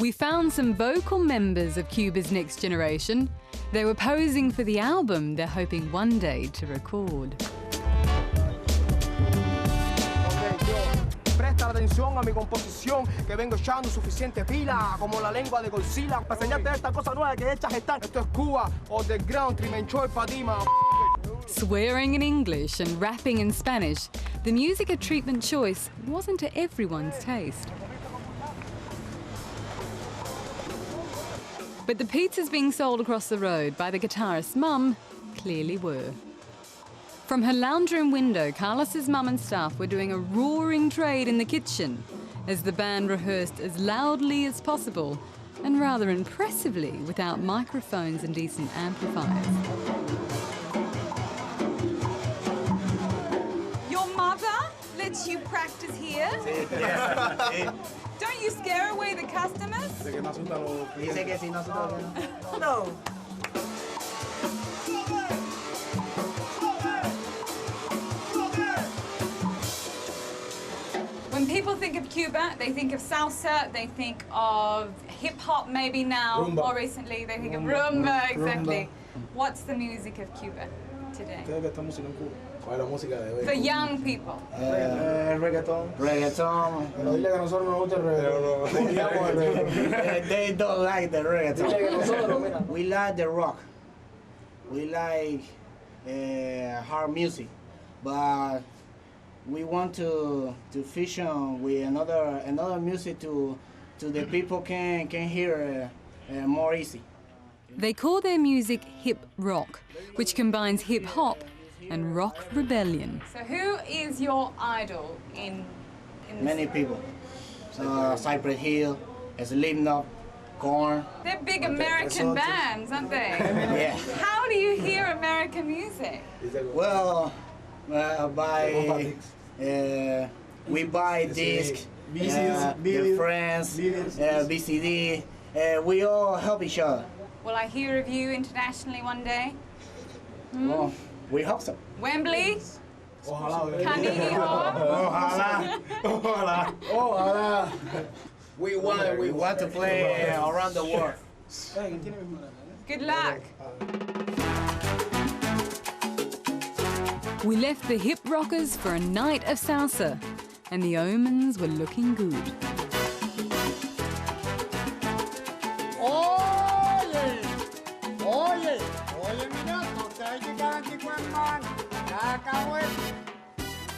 We found some vocal members of Cuba's next generation. They were posing for the album they're hoping one day to record. Presta atención a mi composición, que vengo echando suficiente pila, como la lengua de Godzilla, para enseñarte esta cosa nueva que hechas están. Esto es Cuba, underground, Trimenchoy, Fatima. Swearing in English and rapping in Spanish, the music of Treatment Choice wasn't to everyone's taste. But the pizzas being sold across the road by the guitarist's mum clearly were. From her lounge room window, Carlos's mum and staff were doing a roaring trade in the kitchen as the band rehearsed as loudly as possible and rather impressively without microphones and decent amplifiers. Your mother lets you practice here? Don't you scare away the customers? No. When people think of Cuba, they think of salsa, they think of hip-hop maybe now, Rumba. More recently they think of rumba, exactly. What's the music of Cuba today? For young people? Reggaeton. They don't like the reggaeton. We like the rock. We like hard music, but we want to fusion with another music to the people can hear more easy. They call their music hip rock, which combines hip hop and rock rebellion. So who is your idol in Many people. Cypress Hill, Slipknot, Korn. They're big American bands, aren't they? Yeah. How do you hear American music? Well, we buy discs, the friends, VCD. We all help each other. Will I hear of you internationally one day? Well, we hope so. Wembley? Canini Ojalá. We want to play around the world. Good luck. We left the hip rockers for a night of salsa, and the omens were looking good.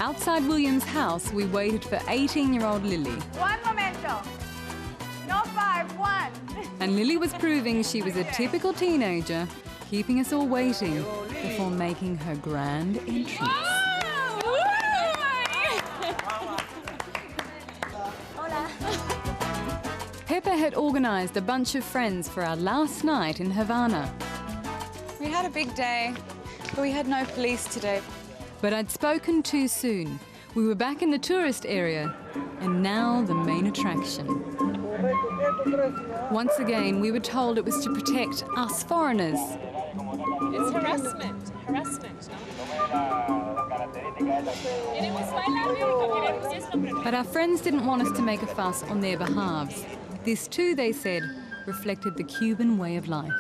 Outside William's house, we waited for 18-year-old Lily. One momento. No 5, 1. And Lily was proving she was a typical teenager, keeping us all waiting before making her grand entrance. Pepper had organised a bunch of friends for our last night in Havana. We had a big day, but we had no police today. But I'd spoken too soon. We were back in the tourist area, and now the main attraction. Once again, we were told it was to protect us foreigners. It's harassment. Harassment, no? But our friends didn't want us to make a fuss on their behalves. This too, they said, reflected the Cuban way of life.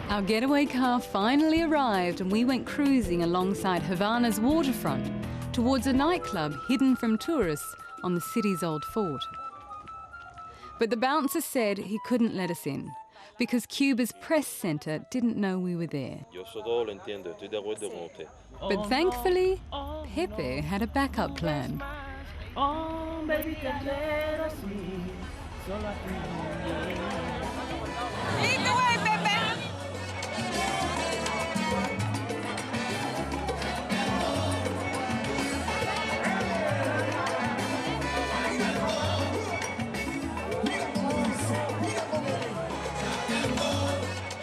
Our getaway car finally arrived and we went cruising alongside Havana's waterfront towards a nightclub hidden from tourists on the city's old fort. But the bouncer said he couldn't let us in because Cuba's press center didn't know we were there. But thankfully, Pepe had a backup plan. Lead the way, Pepe!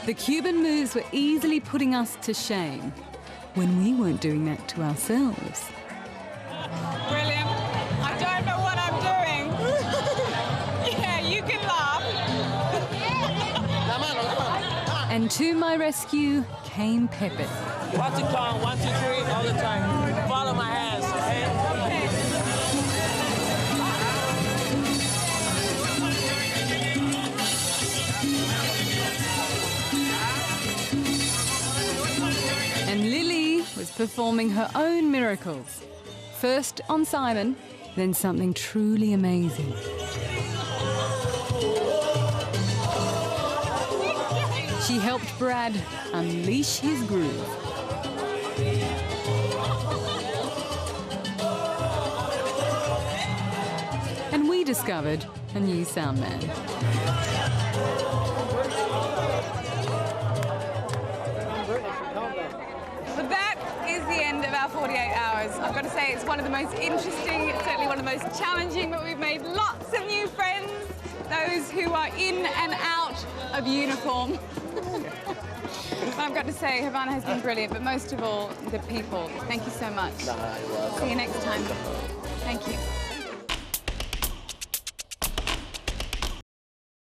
The Cuban moves were easily putting us to shame when we weren't doing that to ourselves. Brilliant. I don't know what I'm doing. Yeah, you can laugh. And to my rescue came Pepe. You have to count 1, 2, 3 all the time. Follow my hands, okay? performing her own miracles. First on Simon, then something truly amazing. She helped Brad unleash his groove. And we discovered a new sound man. But that is the end of our 48 hours. I've got to say, it's one of the most interesting, it's certainly one of the most challenging, but we've made lots of new friends, those who are in and out of uniform. I've got to say, Havana has been brilliant, but most of all, the people. Thank you so much. See you next time. Thank you.